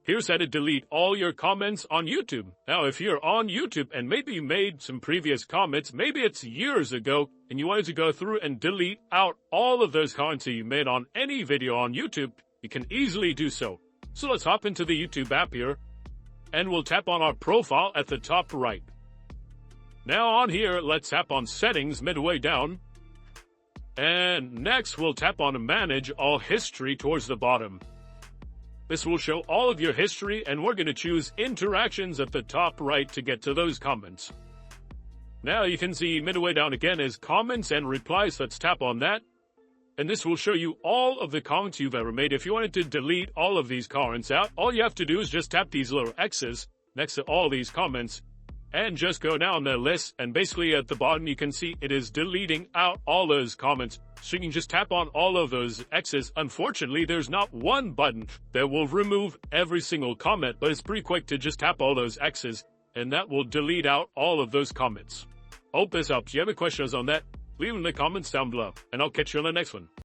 Here's how to delete all your comments on YouTube. Now, if you're on YouTube and maybe you made some previous comments, maybe it's years ago, and you wanted to go through and delete out all of those comments that you made on any video on YouTube, you can easily do so. So let's hop into the YouTube app here, and we'll tap on our profile at the top right. Now on here, let's tap on Settings midway down. And next, we'll tap on Manage All History towards the bottom. This will show all of your history, and we're going to choose Interactions at the top right to get to those comments. Now you can see midway down again is Comments and Replies. Let's tap on that. And this will show you all of the comments you've ever made. If you wanted to delete all of these comments out, all you have to do is just tap these little X's next to all these comments and just go down the list, and basically at the bottom you can see it is deleting out all those comments. So you can just tap on all of those X's. Unfortunately, there's not one button that will remove every single comment, but it's pretty quick to just tap all those X's, and that will delete out all of those comments. Hope this helps. If you have any questions on that, leave them in the comments down below, and I'll catch you on the next one.